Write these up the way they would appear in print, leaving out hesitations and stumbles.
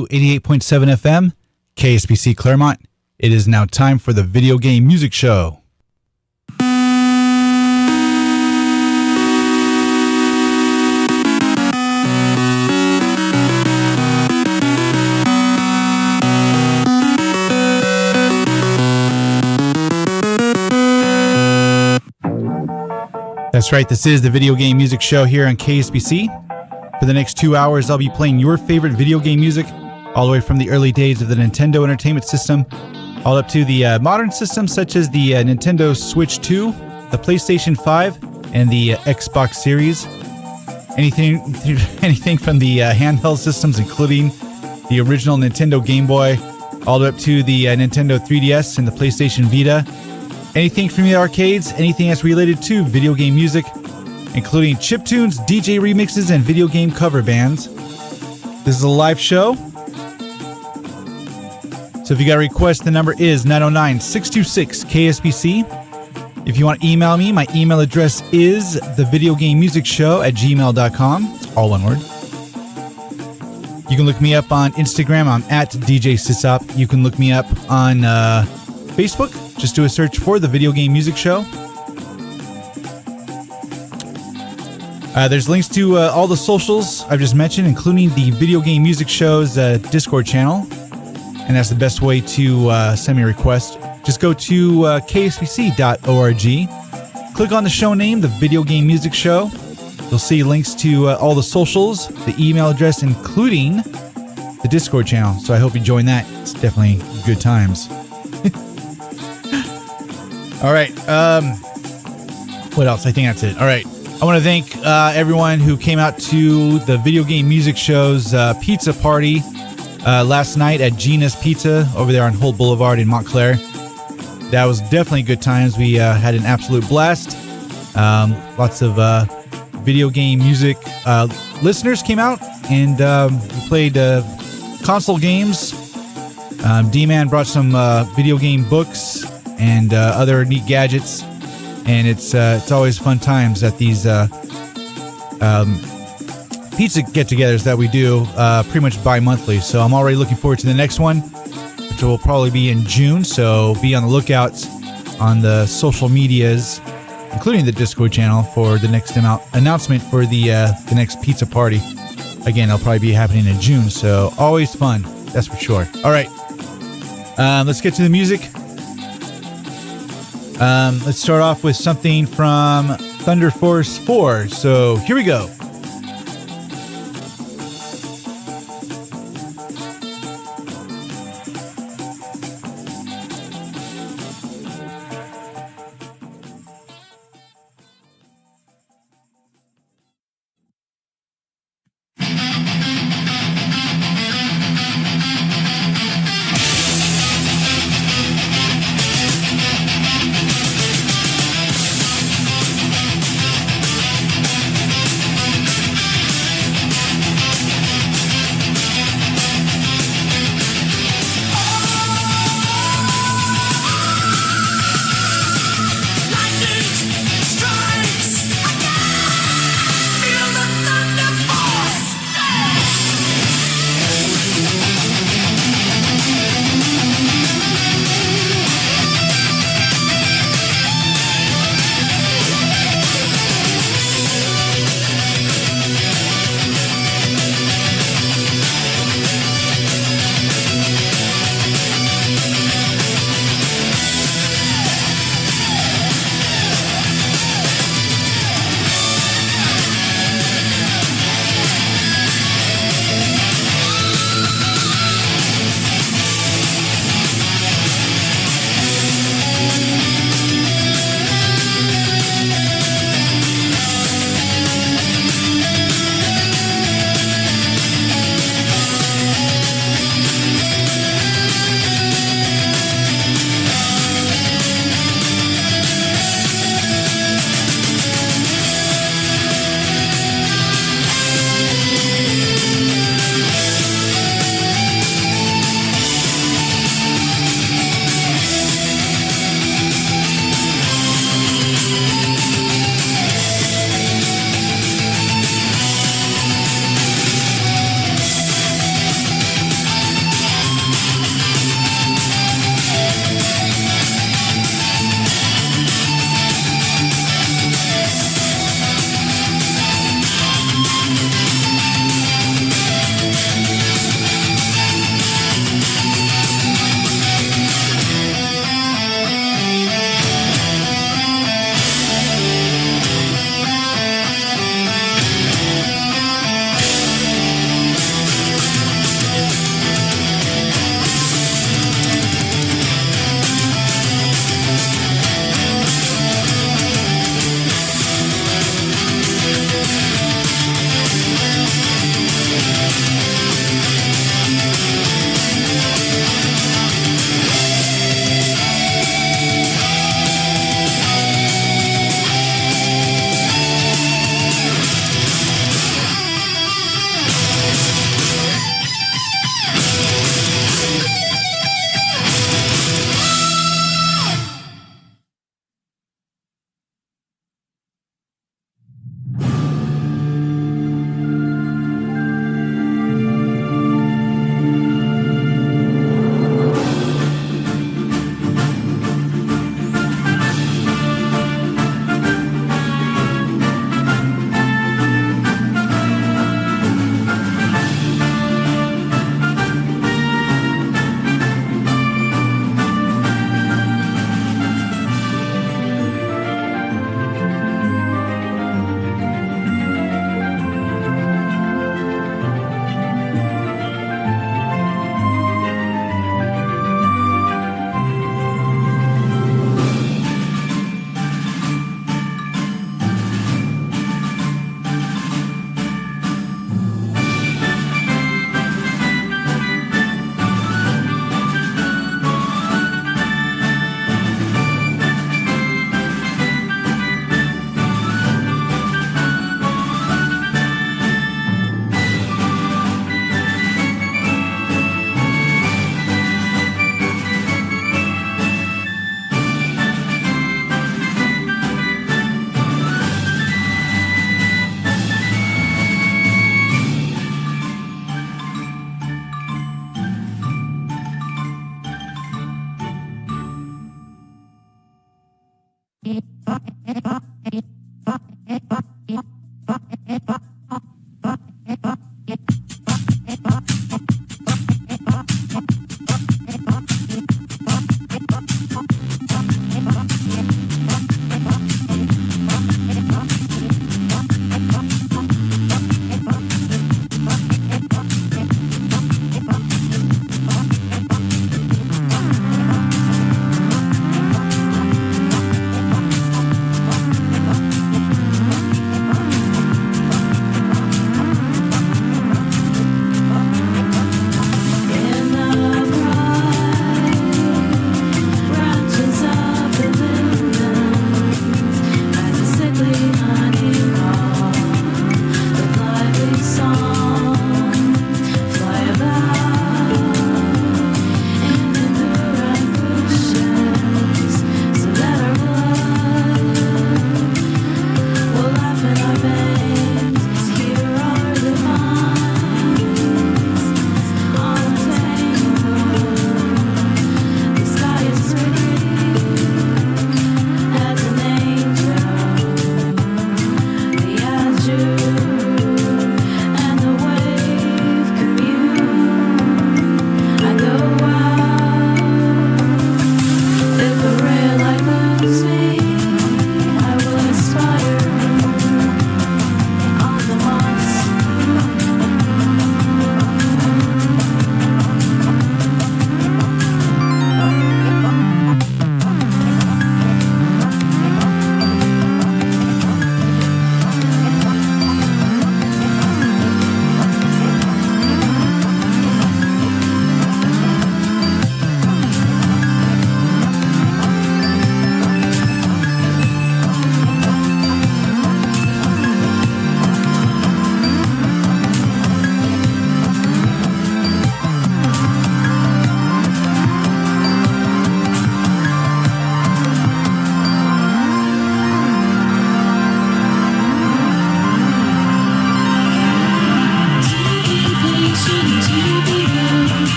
88.7 FM, KSPC Claremont. It is now time for the Video Game Music Show. That's right, this is the Video Game Music Show here on KSPC. For the next 2 hours, I'll be playing your favorite video game music, all the way from the early days of the Nintendo Entertainment System, all up to the modern systems such as the Nintendo Switch 2, the PlayStation 5, and the Xbox Series. Anything from the handheld systems, including the original Nintendo Game Boy, all the way up to the Nintendo 3DS and the PlayStation Vita. Anything from the arcades, anything that's related to video game music, including chiptunes, DJ remixes, and video game cover bands. This is a live show. So if you got a request, the number is 909-626-KSPC. If you want to email me, my email address is thevideogamemusicshow@gmail.com. It's all one word. You can look me up on Instagram. I'm at DJ SysOp. You can look me up on Facebook. Just do a search for the Video Game Music Show. There's links to all the socials I've just mentioned, including the Video Game Music Show's Discord channel. And that's the best way to send me a request. Just go to kspc.org. Click on the show name, the Video Game Music Show. You'll see links to all the socials, the email address, including the Discord channel. So I hope you join that. It's definitely good times. All right. What else? I think that's it. All right. I want to thank everyone who came out to the Video Game Music Show's pizza party last night at Gina's Pizza over there on Holt Boulevard in Montclair. That was definitely good times. We had an absolute blast. Lots of video game music listeners came out, and we played console games. D-Man brought some video game books and other neat gadgets, and it's always fun times at these pizza get-togethers that we do pretty much bi-monthly. So I'm already looking forward to the next one, which will probably be in June. So be on the lookout on the social medias, including the Discord channel, for the next announcement for the next pizza party. Again, it'll probably be happening in June. So always fun, that's for sure. All right, let's get to the music. Let's start off with something from Thunder Force 4. So here we go.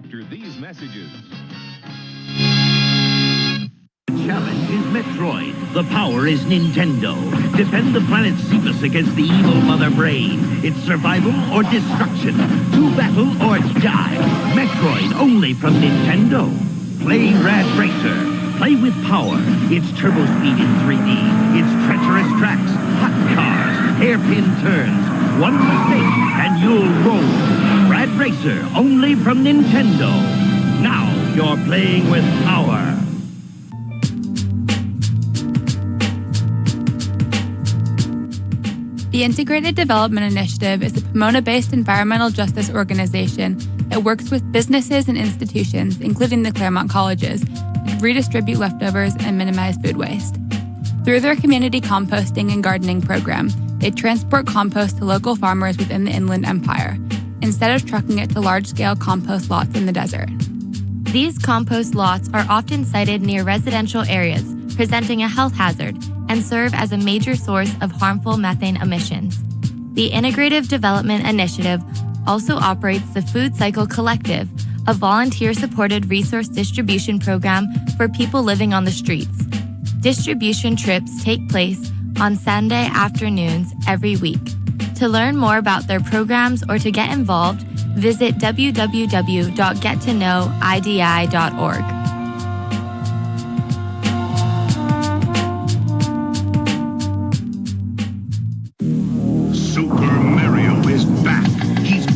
after these messages. Challenge is Metroid. The power is Nintendo. Defend the planet Cephas against the evil Mother Brain. It's survival or destruction. To battle or die. Metroid only from Nintendo. Play Rad Racer. Play with power. It's turbo speed in 3D. It's treacherous tracks, hot cars, hairpin turns. One mistake and you'll roll. Rad Racer only from Nintendo. Now you're playing with power. The Integrated Development Initiative is a Pomona-based environmental justice organization that works with businesses and institutions, including the Claremont colleges, to redistribute leftovers and minimize food waste. Through their community composting and gardening program, they transport compost to local farmers within the Inland Empire, instead of trucking it to large-scale compost lots in the desert. These compost lots are often sited near residential areas, presenting a health hazard, and serve as a major source of harmful methane emissions. The Integrative Development Initiative also operates the Food Cycle Collective, a volunteer-supported resource distribution program for people living on the streets. Distribution trips take place on Sunday afternoons every week. To learn more about their programs or to get involved, visit www.gettoknowidi.org.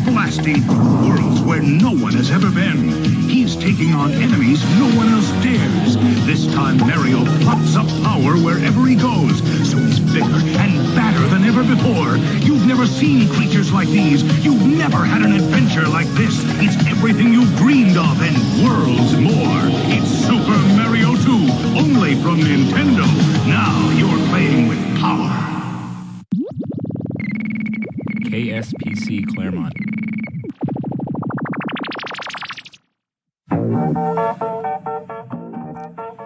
Blasting through worlds where no one has ever been. He's taking on enemies no one else dares. This time Mario pops up power wherever he goes, so he's bigger and badder than ever before. You've never seen creatures like these. You've never had an adventure like this. It's everything you've dreamed of and worlds more. It's Super Mario 2, only from Nintendo. Now you're playing with power. KSPC Claremont.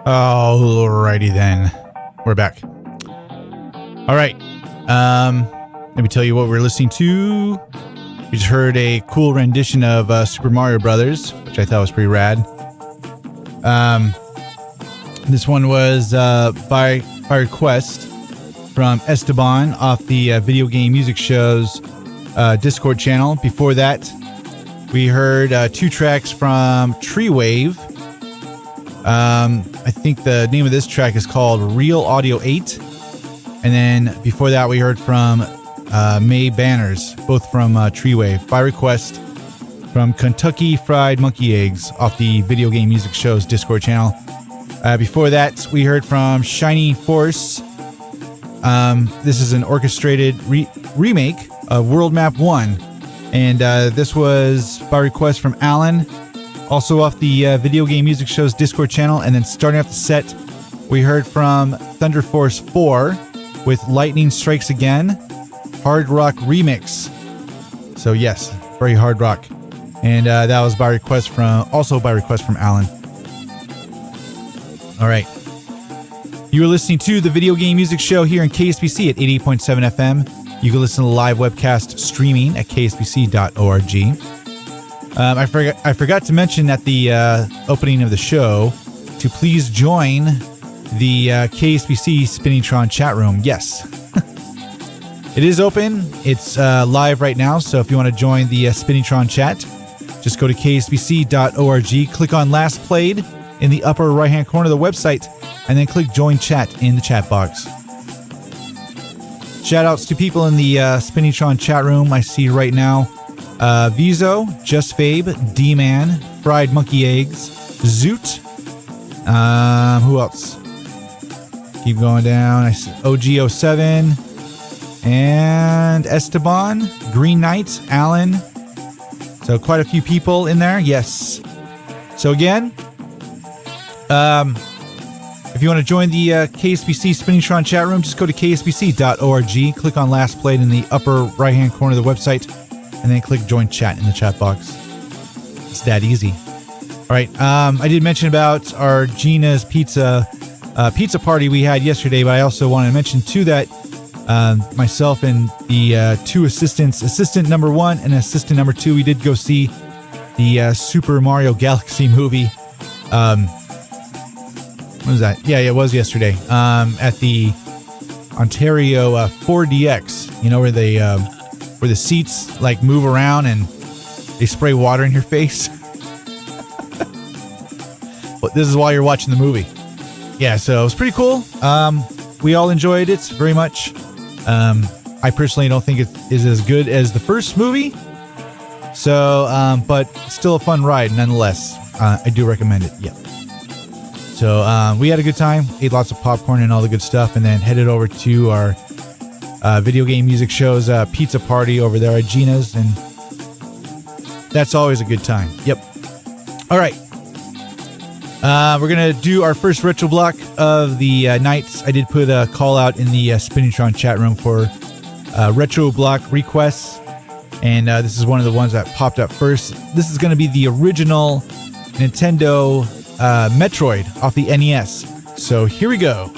Alrighty then. We're back. All right. Let me tell you what we're listening to. We just heard a cool rendition of Super Mario Brothers, which I thought was pretty rad. This one was by request from Esteban off the Video Game Music Show's Discord channel. Before that, we heard 2 tracks from Tree Wave. I think the name of this track is called Real Audio 8. And then before that, we heard from May Banners, both from Tree Wave, by request from Kentucky Fried Monkey Eggs off the Video Game Music Show's Discord channel. Before that, we heard from Shiny Force. This is an orchestrated remake of World Map 1. And this was by request from Alan, also off the Video Game Music Show's Discord channel. And then starting off the set, we heard from Thunder Force 4 with Lightning Strikes Again, Hard Rock Remix. So yes, very hard rock. And that was by request from Alan. All right. You are listening to the Video Game Music Show here in KSPC at 88.7 FM. You can listen to the live webcast streaming at kspc.org. I forgot to mention at the opening of the show to please join the KSPC Spinningtron chat room. Yes. It is open. It's live right now, so if you want to join the Spinningtron chat, just go to kspc.org, click on Last Played in the upper right-hand corner of the website, and then click Join Chat in the chat box. Shout-outs to people in the Spinningtron chat room I see right now. Vizo, Just Fabe, D-Man, Fried Monkey Eggs, Zoot. Who else? Keep going down. I see OG07 and Esteban, Green Knight, Alan. So quite a few people in there. Yes. So again, if you want to join the KSPC Spinningtron chat room, just go to kspc.org, click on Last Played in the upper right-hand corner of the website, and then click Join Chat in the chat box. It's that easy. All right. I did mention about our Gina's Pizza party we had yesterday, but I also want to mention too that myself and the 2 assistants, assistant number 1 and assistant number 2, we did go see the Super Mario Galaxy movie. When was that? Yeah, it was yesterday. At the Ontario 4DX. You know where the seats like move around and they spray water in your face. But this is while you're watching the movie. Yeah, so it was pretty cool. We all enjoyed it very much. I personally don't think it is as good as the first movie. So, but still a fun ride nonetheless. I do recommend it. Yeah. So we had a good time, ate lots of popcorn and all the good stuff, and then headed over to our video game music show's pizza party over there at Gina's, and that's always a good time. Yep. All right. We're going to do our first retro block of the night. I did put a call out in the Spinningtron chat room for retro block requests, and this is one of the ones that popped up first. This is going to be the original Nintendo Metroid off the NES. So here we go.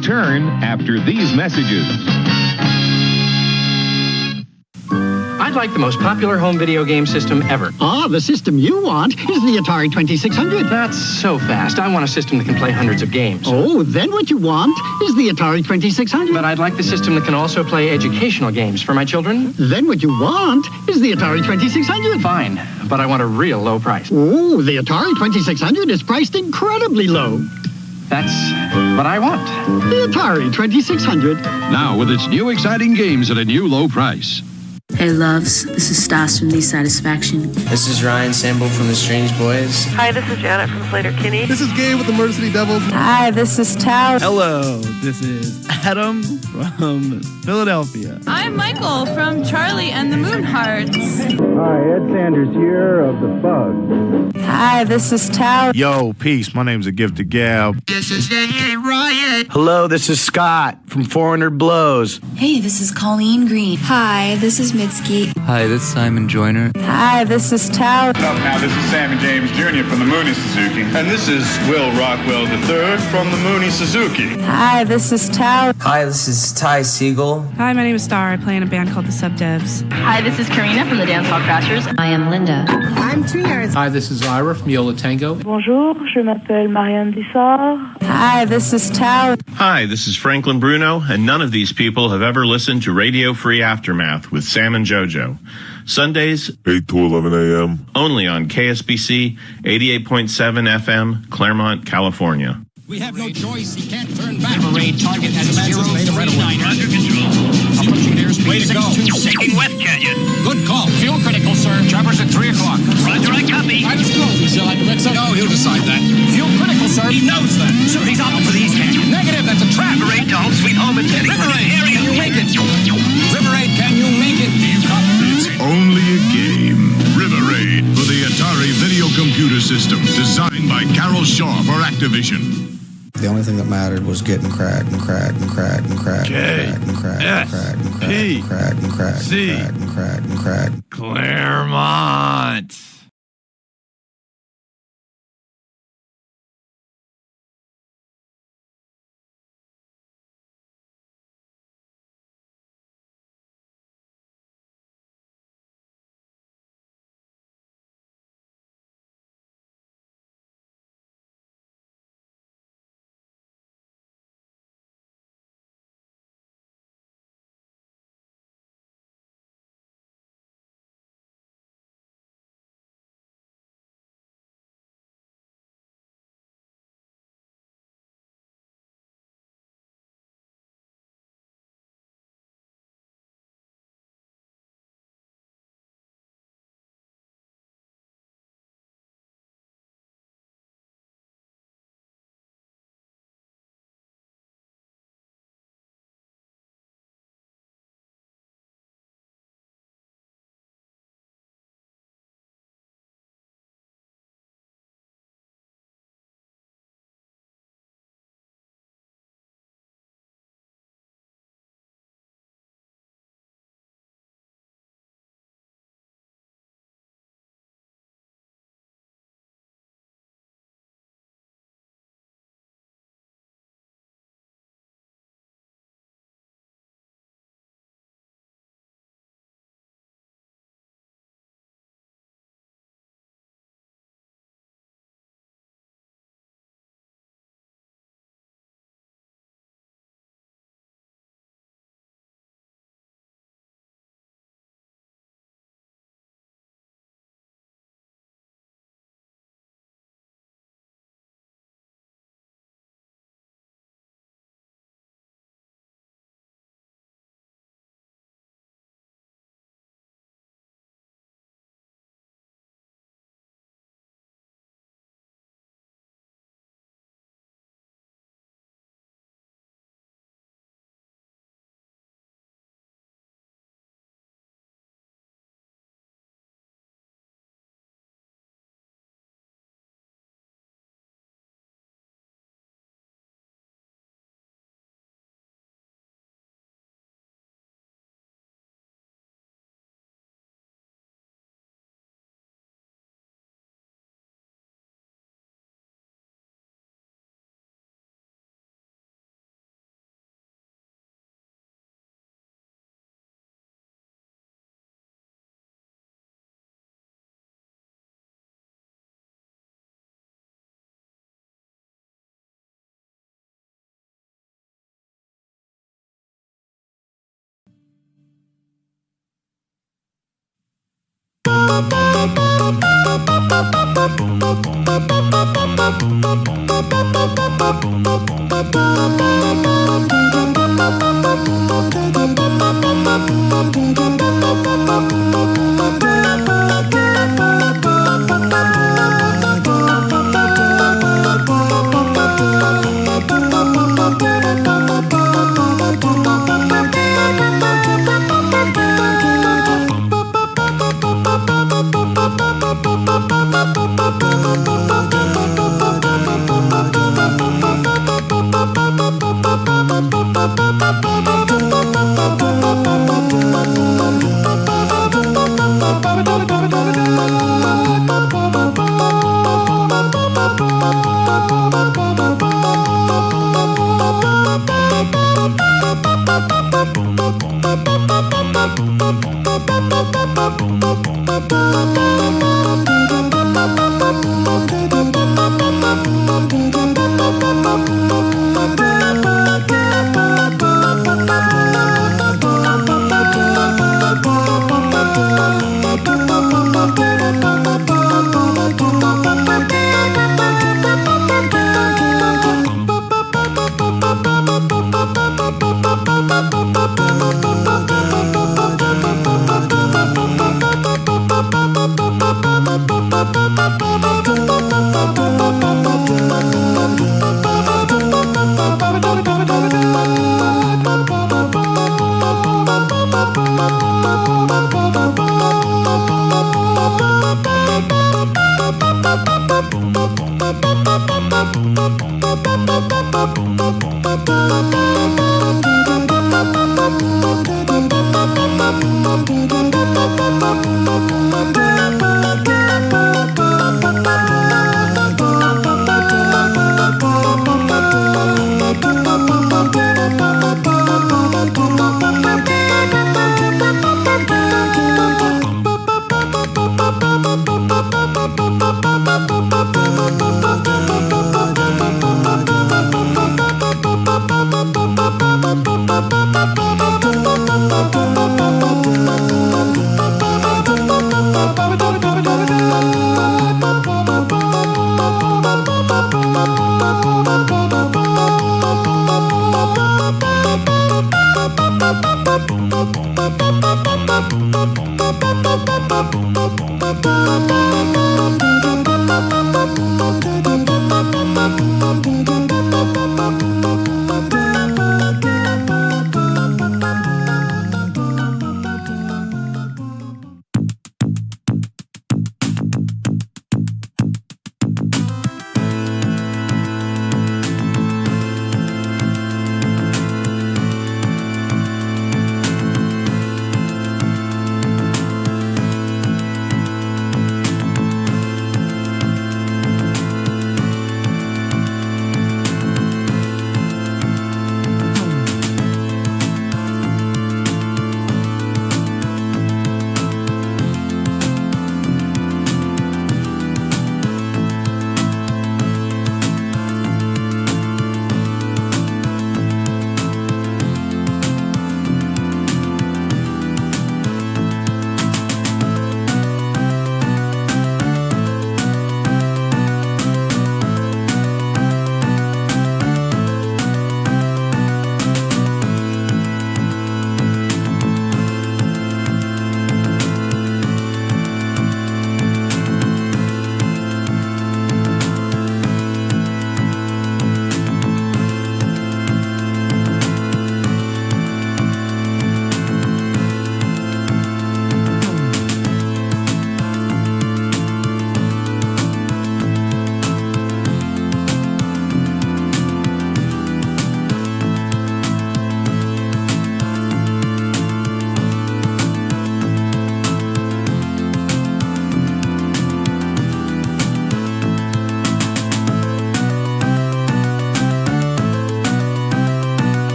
return after these messages. I'd like the most popular home video game system ever. Ah, the system you want is the Atari 2600. That's so fast. I want a system that can play hundreds of games. Oh, then what you want is the Atari 2600. But I'd like the system that can also play educational games for my children. Then what you want is the Atari 2600. Fine, but I want a real low price. Oh, the Atari 2600 is priced incredibly low. That's what I want. The Atari 2600. Now with its new exciting games at a new low price. Hey loves, this is Stas from The Satisfaction. This is Ryan Sample from The Strange Boys. Hi, this is Janet from Slater Kinney. This is Gabe with the Murder City Devils. Hi, this is Tao. Hello, this is Adam from Philadelphia. I'm Michael from Charlie and the Moonhearts. Hi, Ed Sanders here of The Bug. Hi, this is Tao. Yo, peace. My name's A Gift to Gab. This is Riot. Hello, this is Scott from 400 Blows. Hey, this is Colleen Green. Hi, this is Mitski. Hi, this is Simon Joyner. Hi, this is Tao. What's up now? This is Sammy James Jr. from the Mooney Suzuki. And this is Will Rockwell III from the Mooney Suzuki. Hi, this is Tao. Hi, this is Ty Siegel. Hi, my name is Star. I play in a band called the Subdevs. Hi, this is Karina from the Dance Hall Crashers. I am Linda. I'm Triers. Hi, this is Ira from Yola Tango. Bonjour, je m'appelle Marianne Dissard. Hi, this is Tao. Hi, this is Franklin Bruno, and none of these people have ever listened to Radio Free Aftermath with Sam and JoJo. Sundays, 8 to 11 a.m. only on KSPC 88.7 FM, Claremont, California. We have no choice. He can't turn back. Liberate target at 039. Under control. Approaching airspeed. Way to go. Sinking West Canyon. Good call. Fuel critical, sir. Trappers at 3 o'clock. Roger, I copy. Pilot's closing, sir. Like the red side. No, he'll decide that. Fuel critical, sir. He knows that. Sir, he's opting for the East Canyon. Negative. That's a trap. River 8 to home sweet home and Teddy. River 8, can you make it? River 8, can you make it? Do you copy? Only a game. River Raid for the Atari Video Computer System, designed by Carol Shaw for Activision. The only thing that mattered was getting cracked and cracked and cracked and cracked and cracked and cracked and cracked and cracked and cracked and cracked. Claremont.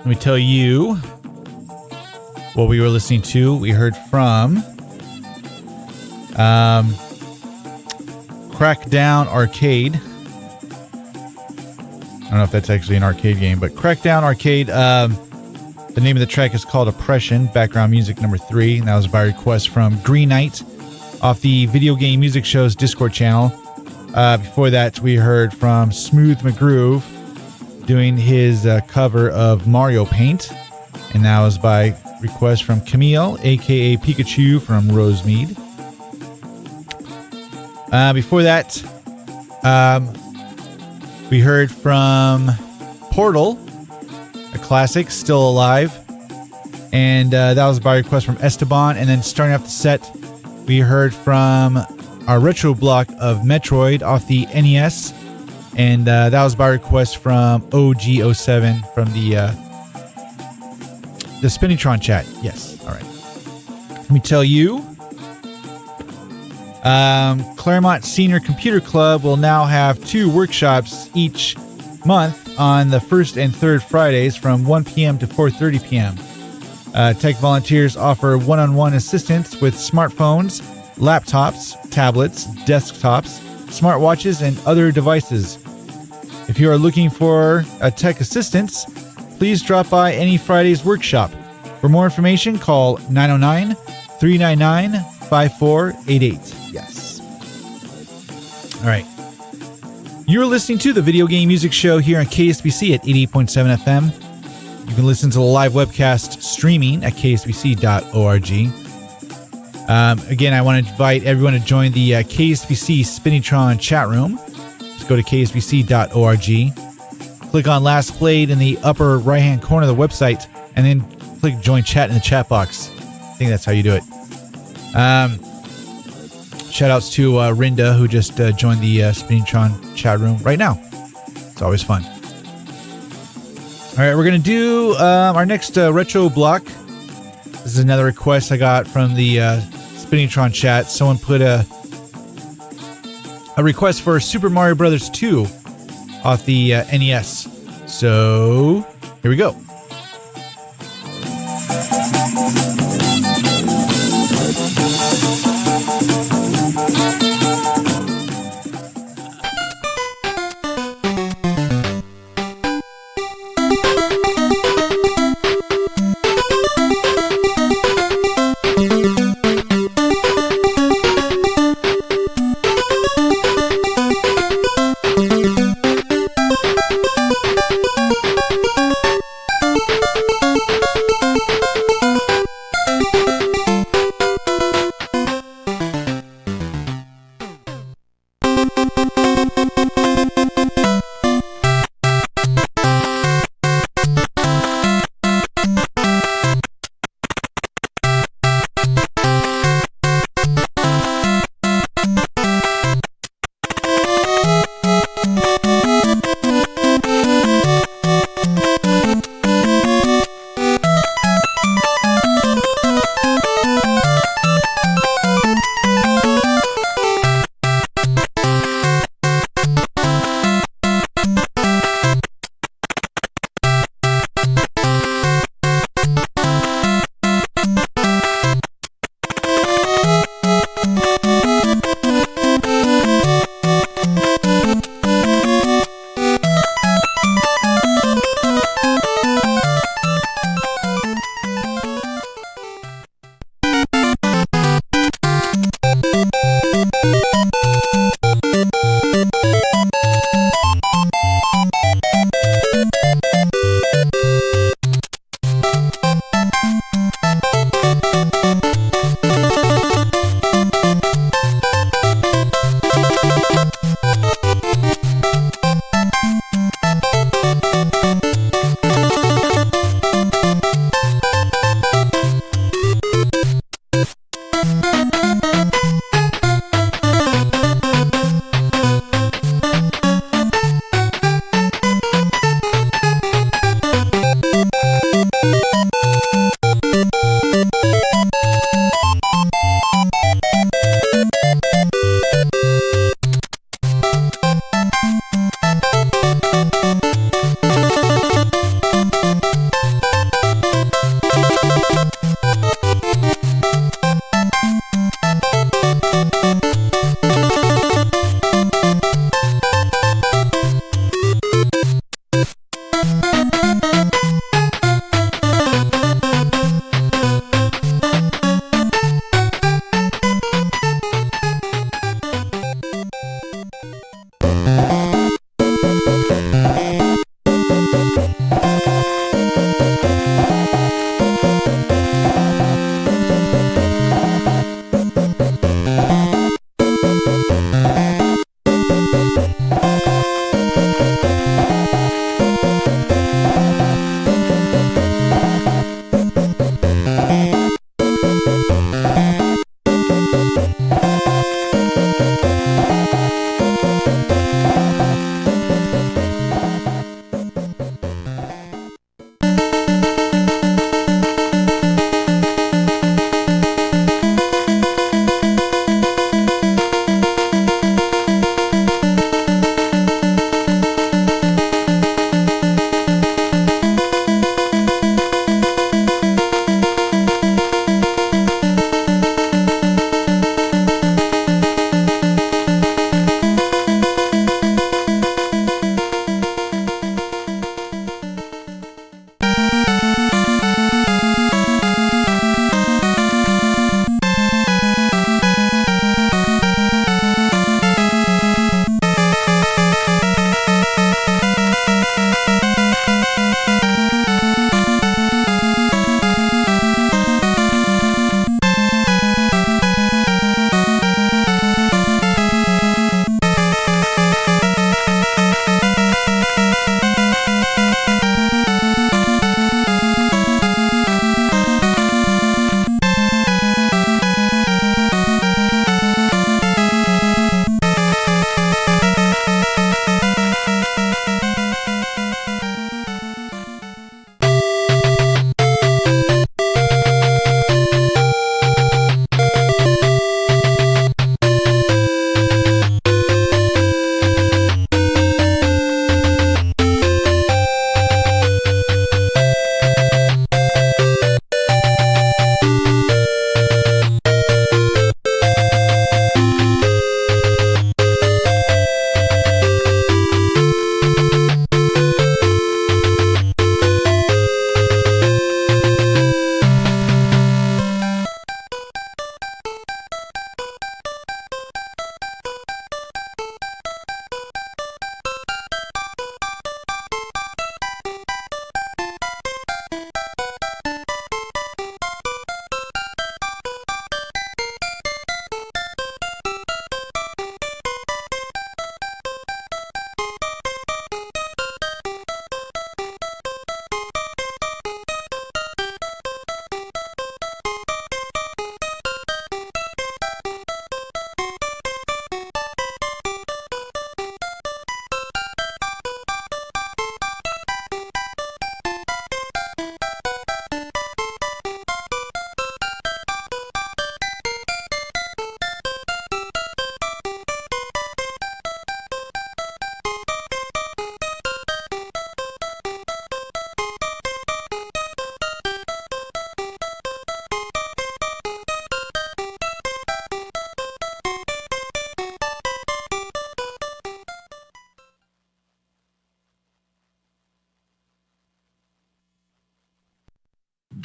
me tell you what we were listening to. We heard from Crackdown Arcade. I don't know if that's actually an arcade game, but Crackdown Arcade. The name of the track is called Oppression, background music number 3, and that was by request from Green Knight off the Video Game Music Show's Discord channel. Before that, we heard from Smooth McGroove doing his cover of Mario Paint, and that was by request from Camille, aka Pikachu from Rosemead. Before that, we heard from Portal, a classic, Still Alive, and that was by request from Esteban. And then starting off the set, we heard from our retro block of Metroid off the NES, and that was by request from OG07 from the Spinitron chat. Yes, all right. Let me tell you, Claremont Senior Computer Club will now have 2 workshops each month on the first and third Fridays from 1 p.m. to 4:30 p.m. Tech volunteers offer one-on-one assistance with smartphones, laptops, tablets, desktops, smartwatches, and other devices. If you are looking for a tech assistance, please drop by any Friday's workshop. For more information, call 909-399-5488. Yes. All right. You're listening to the Video Game Music Show here on KSPC at 88.7 FM. You can listen to the live webcast streaming at kspc.org. Again, I want to invite everyone to join the KSPC Spinitron chat room. Just go to kspc.org. Click on Last Played in the upper right-hand corner of the website, and then click Join Chat in the chat box. I think that's how you do it. Shout-outs to Rinda, who just joined the Spinitron chat room right now. It's always fun. All right, we're going to do our next retro block. This is another request I got from the Spinitron chat. Someone put a request for Super Mario Brothers 2 off the NES. So, here we go.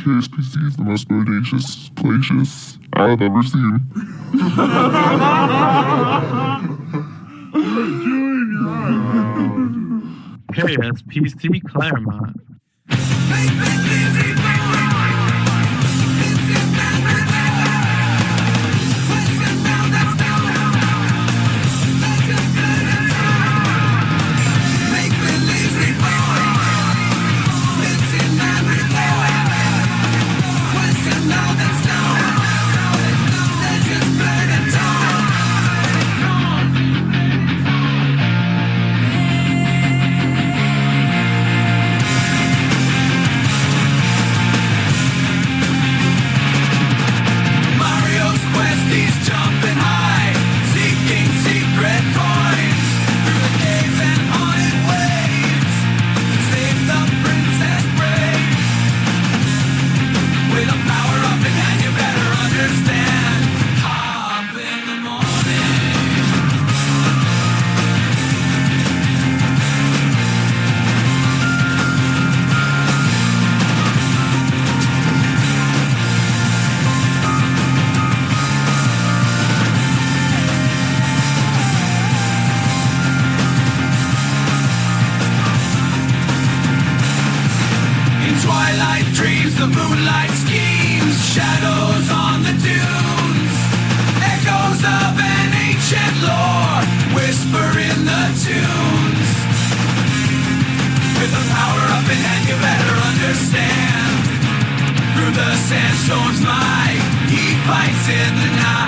KSPC is the most bodacious, placious I've ever seen. KSPC Claremont. Twilight dreams, the moonlight schemes, shadows on the dunes, echoes of an ancient lore, whisper in the tunes. With the power up in hand, you better understand. Through the sandstorm's might, he fights in the night.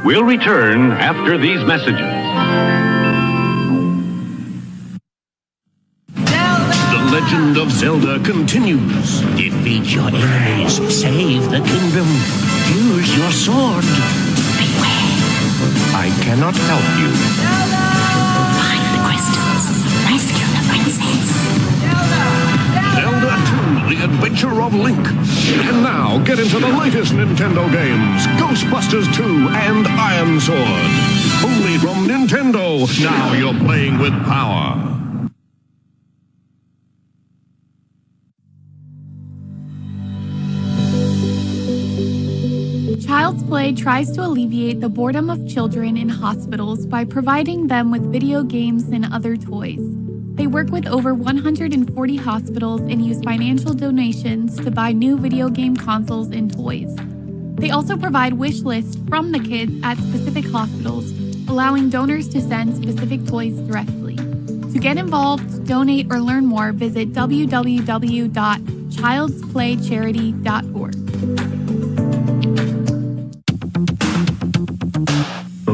We'll return after these messages. The Legend of Zelda continues. Defeat your enemies. Save the kingdom. Use your sword. Beware. I cannot help you. Find the crystals. Rescue the princess. Zelda 2, The Adventure of Link. And now, get into the latest Nintendo games. Ghostbusters 2 and Iron Sword. Only from Nintendo. Now you're playing with power. Child's Play tries to alleviate the boredom of children in hospitals by providing them with video games and other toys. They work with over 140 hospitals and use financial donations to buy new video game consoles and toys. They also provide wish lists from the kids at specific hospitals, allowing donors to send specific toys directly. To get involved, donate, or learn more, visit www.childsplaycharity.org.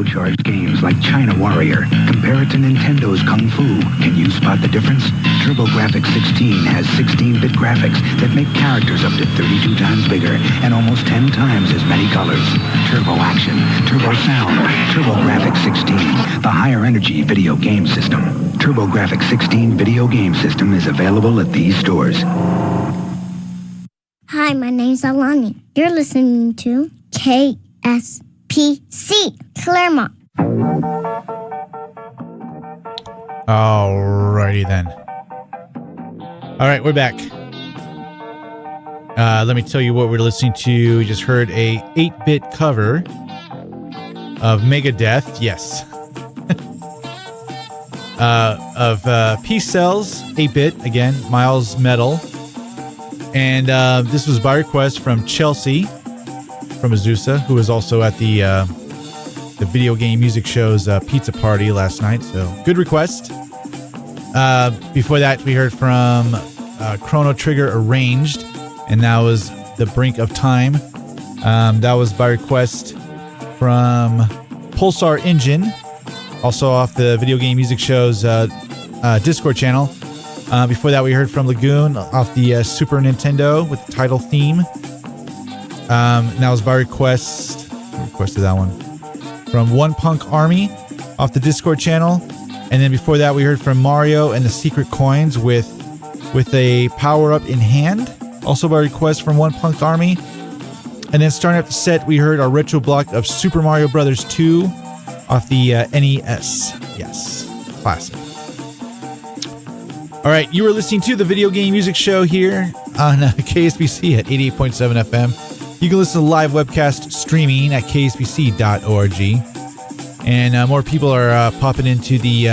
Charged games like China Warrior. Compare it to Nintendo's Kung Fu. Can you spot the difference? TurboGrafx 16 has 16-bit graphics that make characters up to 32 times bigger and almost 10 times as many colors. Turbo Action, Turbo Sound, TurboGrafx 16, the higher energy video game system. TurboGrafx 16 video game system is available at these stores. Hi, my name's Alani. You're listening to KSPC, Claremont. Alrighty then. All right, we're back. Let me tell you what we're listening to. We just heard a 8-bit cover of Megadeth. Yes. Of Peace Cells, 8-bit, again, Miles Metal. And this was by request from Chelsea from Azusa, who was also at the video game music show's pizza party last night. So good request. Before that, we heard from Chrono Trigger Arranged, and that was The Brink of Time. That was by request from Pulsar Engine, also off the video game music show's Discord channel. Before that, we heard from Lagoon off the Super Nintendo with the title theme. And that was by request. I requested that one from One Punk Army off the Discord channel. And then before that, we heard from Mario and the Secret Coins with a power-up in hand, also by request from One Punk Army. And then starting up the set, we heard our retro block of Super Mario Bros. 2 off the NES. Yes, classic. All right, you are listening to the Video Game Music Show here on KSPC at 88.7 FM. You can listen to the live webcast streaming at kspc.org. And more people are popping into the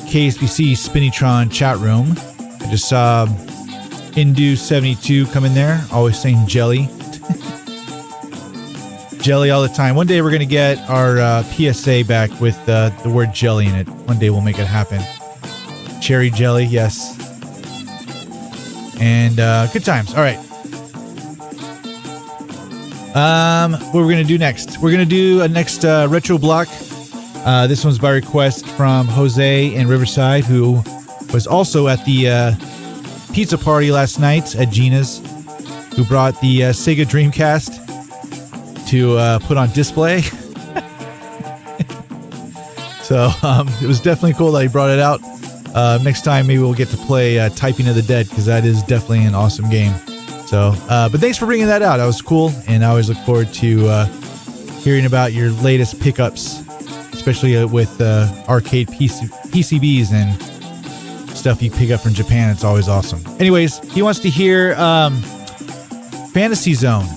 KSPC Spinnytron chat room. I just saw Indu72 come in there, always saying jelly. Jelly all the time. One day we're going to get our PSA back with the word jelly in it. One day we'll make it happen. Cherry jelly, yes. And good times. All right. What we're going to do next? We're going to do a next retro block. This one's by request from Jose in Riverside, who was also at the pizza party last night at Gina's, who brought the Sega Dreamcast to put on display. So it was definitely cool that he brought it out. Next time, maybe we'll get to play Typing of the Dead, because that is definitely an awesome game. So, but thanks for bringing that out. That was cool, and I always look forward to hearing about your latest pickups, especially with arcade PCBs and stuff you pick up from Japan. It's always awesome. Anyways, he wants to hear Fantasy Zone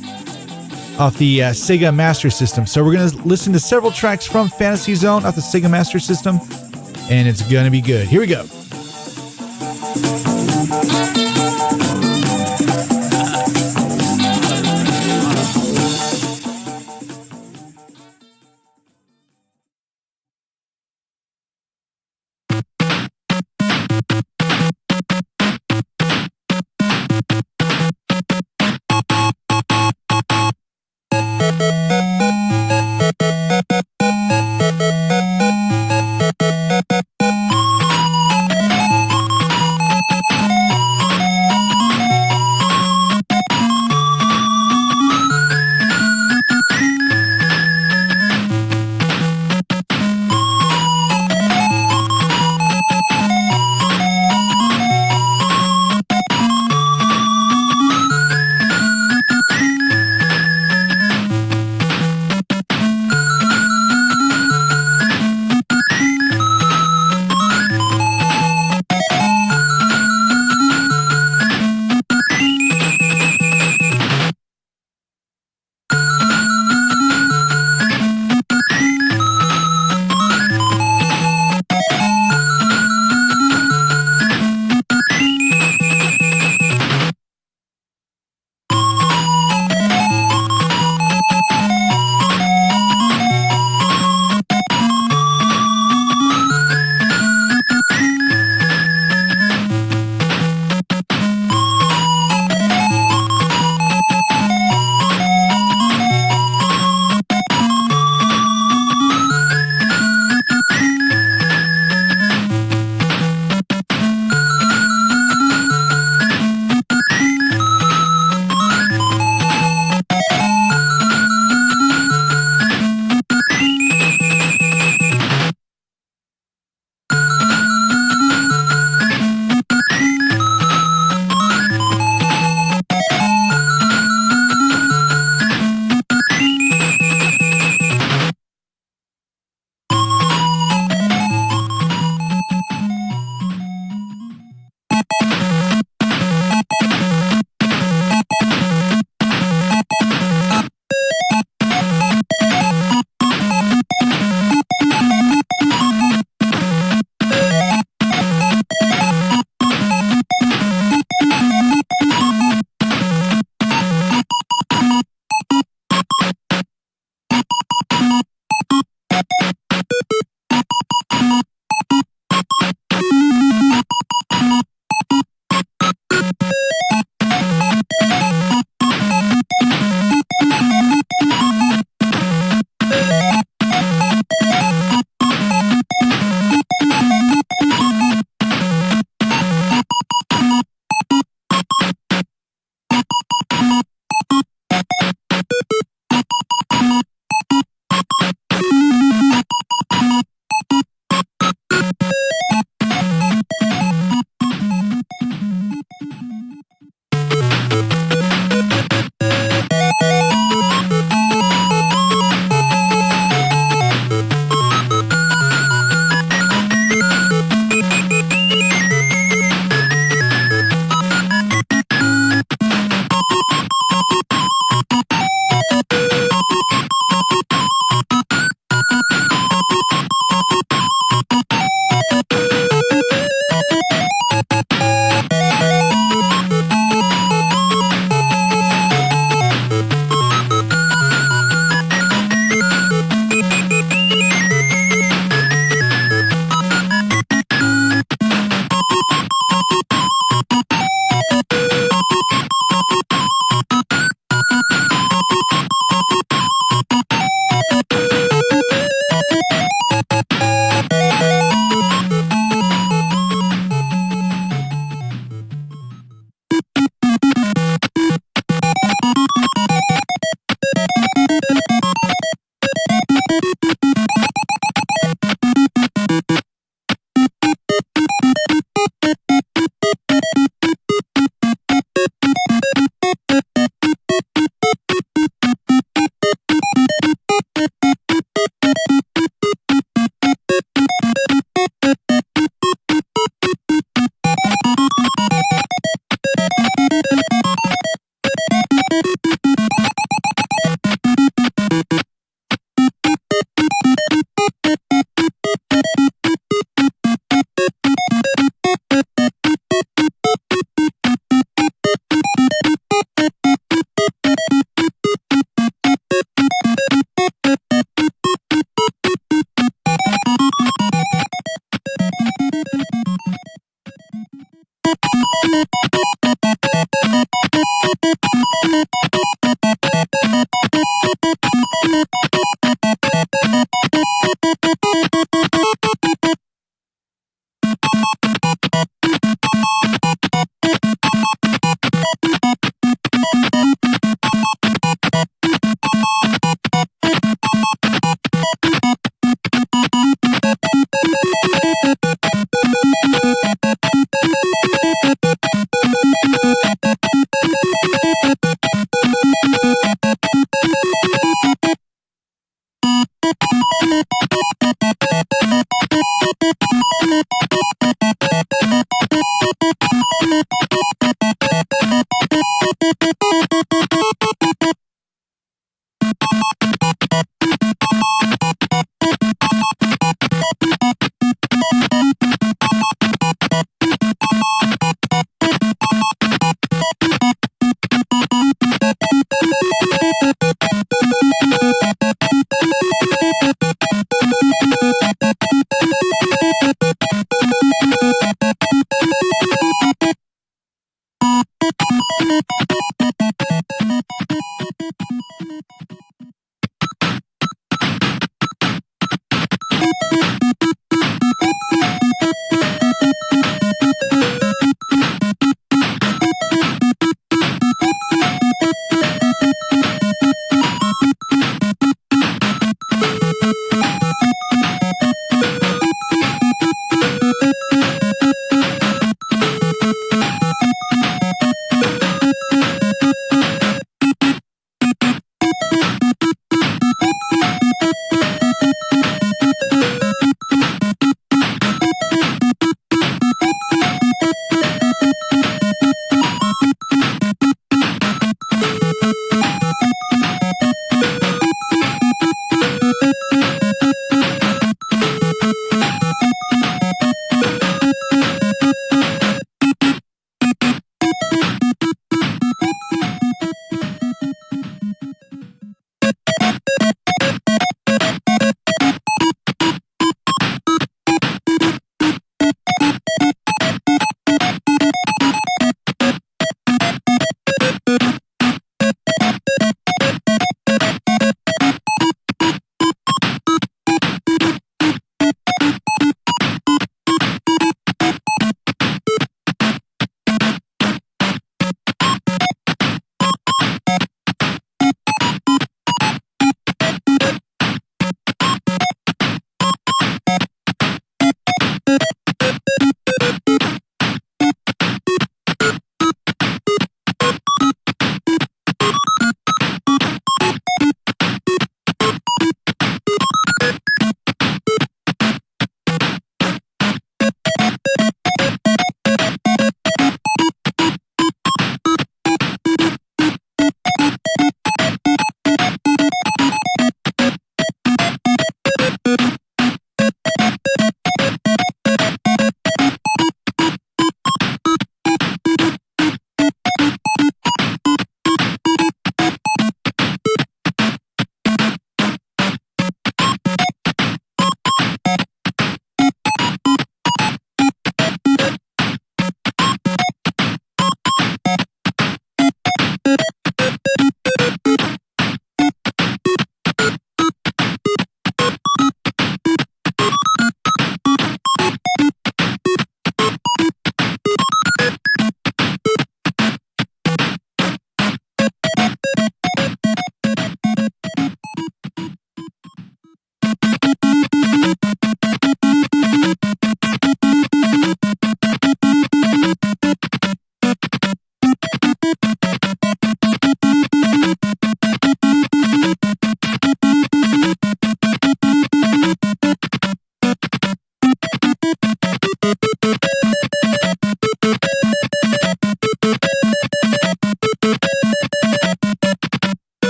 off the Sega Master System. So we're going to listen to several tracks from Fantasy Zone off the Sega Master System, and it's going to be good. Here we go.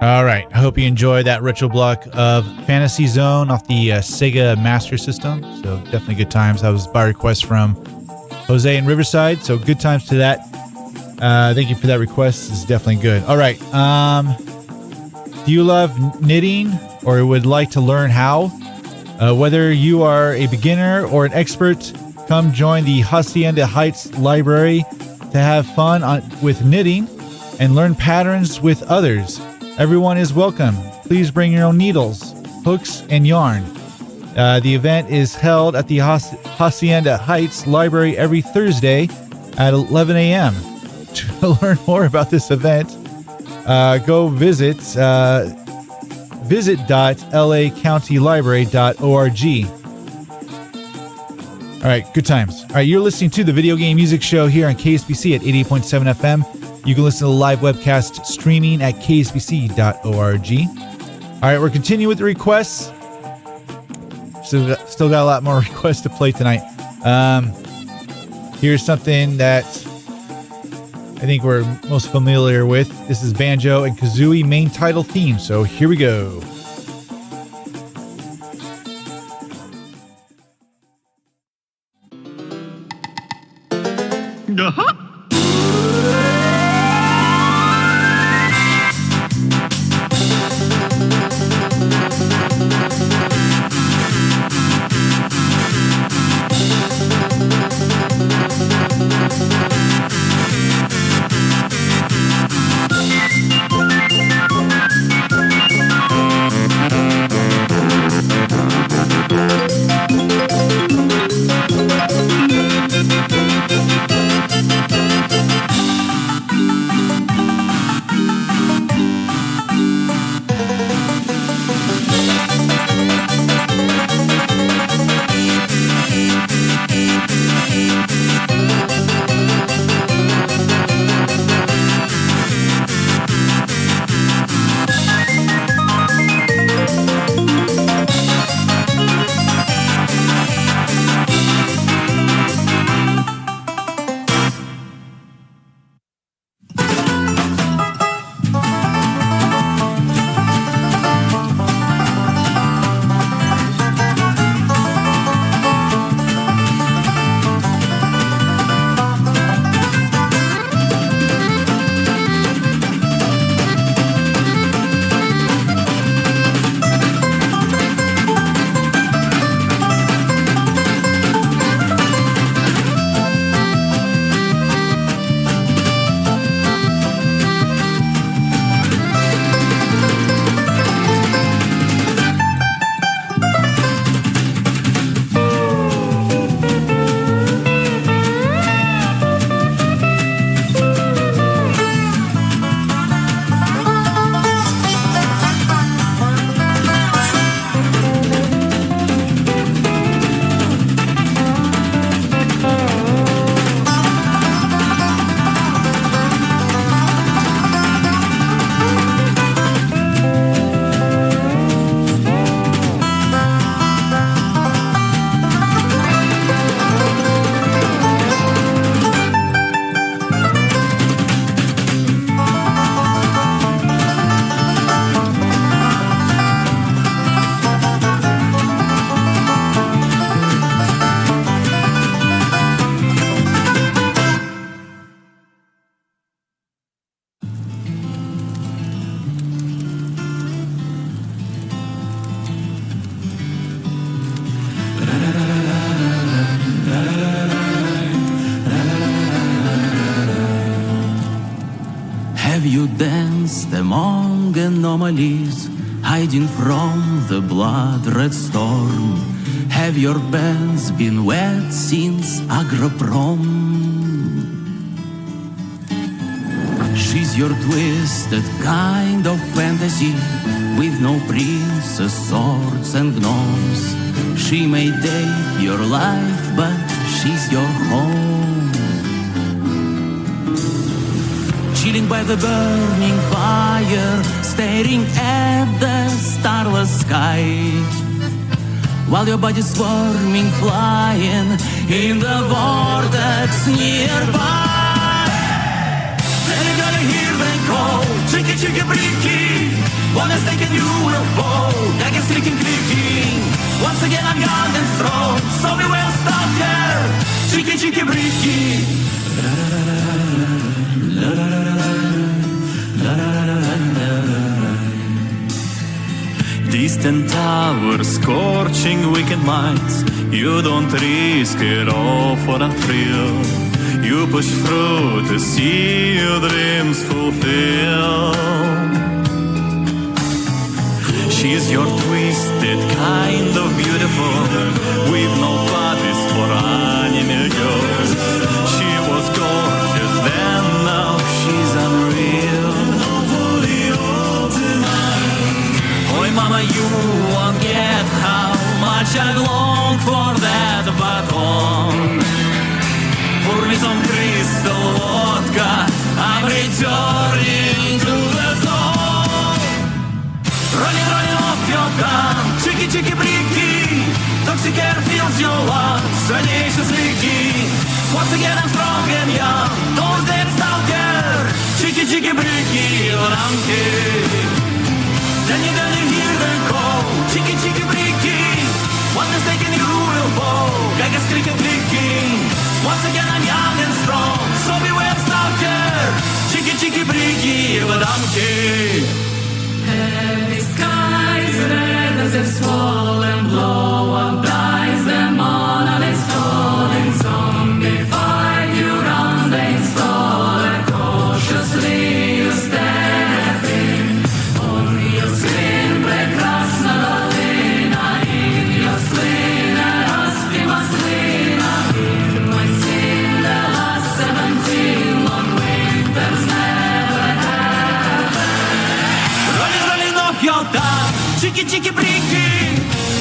All right. I hope you enjoyed that retro block of Fantasy Zone off the Sega Master System. So definitely good times. That was by request from Jose in Riverside. So good times to that. Thank you for that request. It's definitely good. All right. Do you love knitting or would like to learn how? Whether you are a beginner or an expert, come join the Hacienda Heights Library to have fun with knitting and learn patterns with others. Everyone is welcome. Please bring your own needles, hooks, and yarn. The event is held at the Hacienda Heights Library every Thursday at 11 a.m. To learn more about this event, go visit visit.lacountylibrary.org. All right, good times. All right, you're listening to the Video Game Music Show here on KSPC at 88.7 FM. You can listen to the live webcast streaming at kspc.org. All right, we're continuing with the requests. Still got a lot more requests to play tonight. Here's something that I think we're most familiar with. This is Banjo and Kazooie main title theme. So here we go. Have you danced among anomalies, hiding from the blood-red storm? Have your bands been wet since Agroprom? She's your twisted kind of fantasy, with no princess, swords and gnomes. She may take your life, but she's your home. Chilling by the burning fire, staring at the starless sky, while your body's swarming, flying in the vortex nearby. Then you're gonna hear them call, chicky chicky bricky. One mistake and you will fall, like it's clicking, clicking. Once again I'm young and strong, so we will stop here. Chicky chicky bricky. Distant towers, scorching weekend nights. You don't risk it all for a thrill. You push through to see your dreams fulfilled. She's your twisted kind of beautiful, with no bodies for anime girls. She was gorgeous then, now she's unreal. Oi mama, you won't get how much I long for that baton. Pour me some crystal vodka, I'm returning to the zone. Running off your gun, chicky chicky bricky. Toxic air fills your lungs, radiation's leaking. Once again I'm strong and young, those days out there. Chicky chicky bricky, donkey. Then you're gonna hear them call, chicky chicky bricky. One mistake and you will fall, like a squeaking clicking. Once again I'm young and strong, so beware stalker. Chicky chicky bricky, donkey. Heavy skies, red as if swollen, blow up dies, the monolith's falling. Zombie fight, you run, they install it cautiously, you step in. On your screen, black krasna lavina, in your spleen, a rusty maslina. In my scene, the last 17 long winters never happened. Running off your tongue, chicky chicky bricky.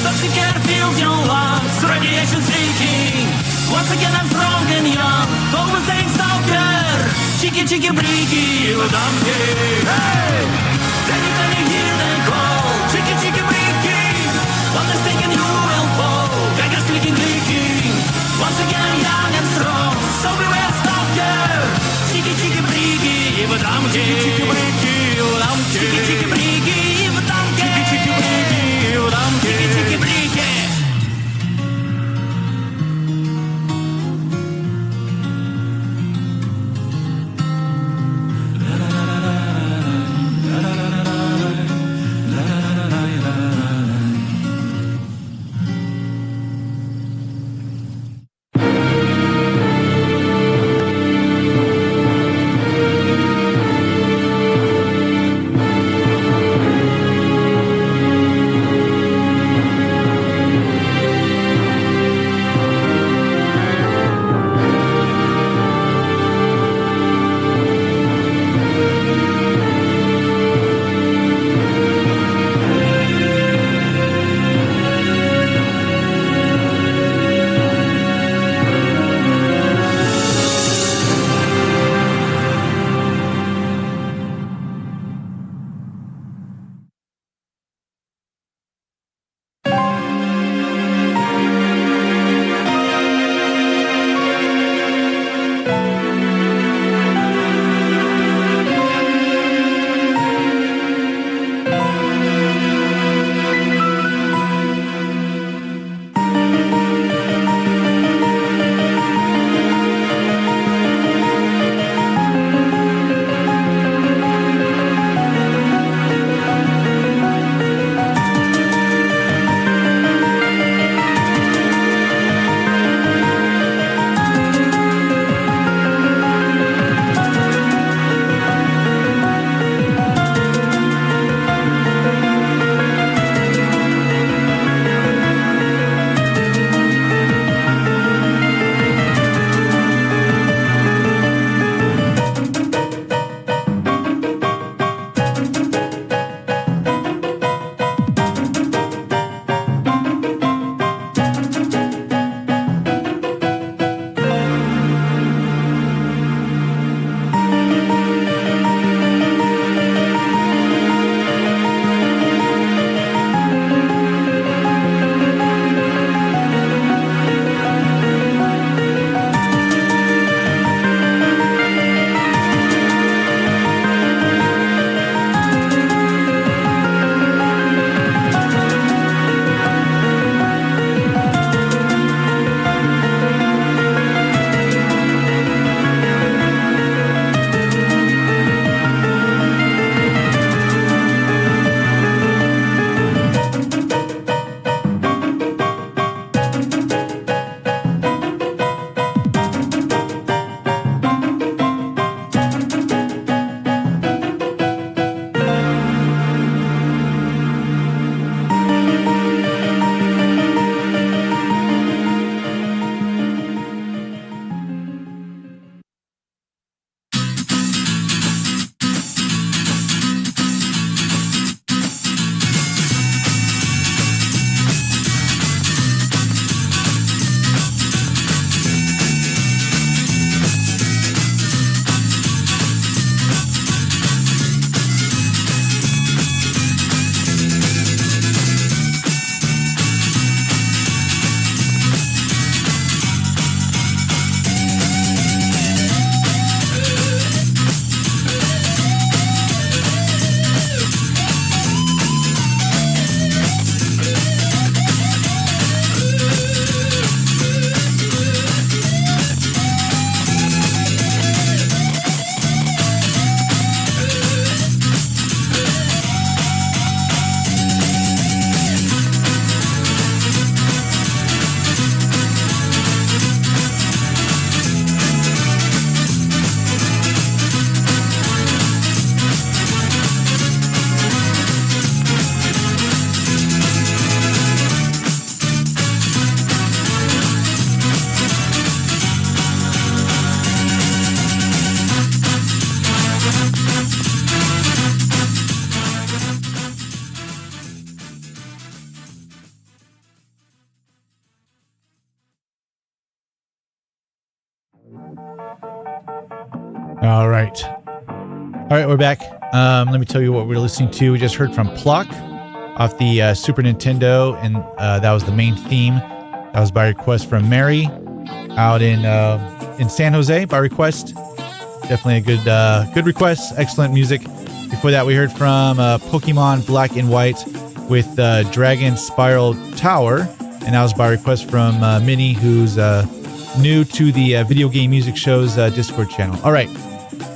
Toxic air fills your lungs, radiation's leaking. Once again I'm strong and young, always staying stalker. Chicky chicky bricky, donkey. Hey! Then you're gonna hear them call, chicky chicky bricky. One mistake and you will fall, like a squeaking clicking. Once again I'm young and strong, so beware stalker. Chicky chicky bricky, donkey. Chicky bricky, donkey. Chicky chicky bricky, donkey. Chicky chicky bricky, donkey. Chicky chicky bricky. All right, we're back. Let me tell you what we're listening to. We just heard from Pluck off the Super Nintendo, and that was the main theme. That was by request from Mary out in San Jose by request. Definitely a good request. Excellent music. Before that, we heard from Pokemon Black and White with Dragon Spiral Tower, and that was by request from Minnie, who's new to the Video Game Music Show's Discord channel. All right,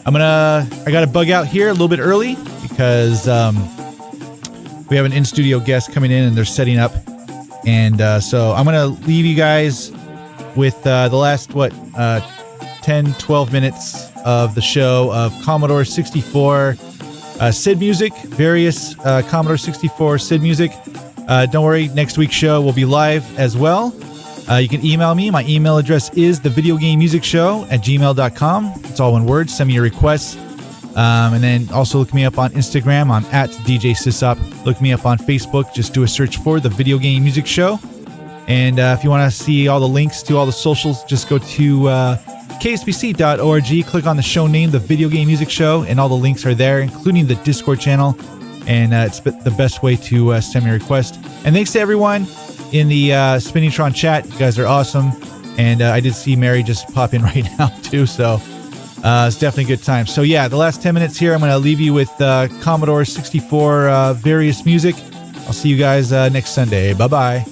I got to bug out here a little bit early because we have an in-studio guest coming in and they're setting up, and so I'm gonna leave you guys with the last 10-12 minutes of the show of Commodore 64 SID music, various Commodore 64 SID music. Don't worry, next week's show will be live as well. You can email me. My email address is thevideogamemusicshow@gmail.com. It's all one word. Send me your requests. And then also look me up on Instagram. I'm at DJ SysOp. Look me up on Facebook. Just do a search for The Video Game Music Show. And if you want to see all the links to all the socials, just go to kspc.org. Click on the show name, The Video Game Music Show, and all the links are there, including the Discord channel. And it's the best way to send me a request. And thanks to everyone in the Spinningtron chat. You guys are awesome. And I did see Mary just pop in right now, too. So it's definitely a good time. So, yeah, the last 10 minutes here, I'm going to leave you with Commodore 64 various music. I'll see you guys next Sunday. Bye-bye.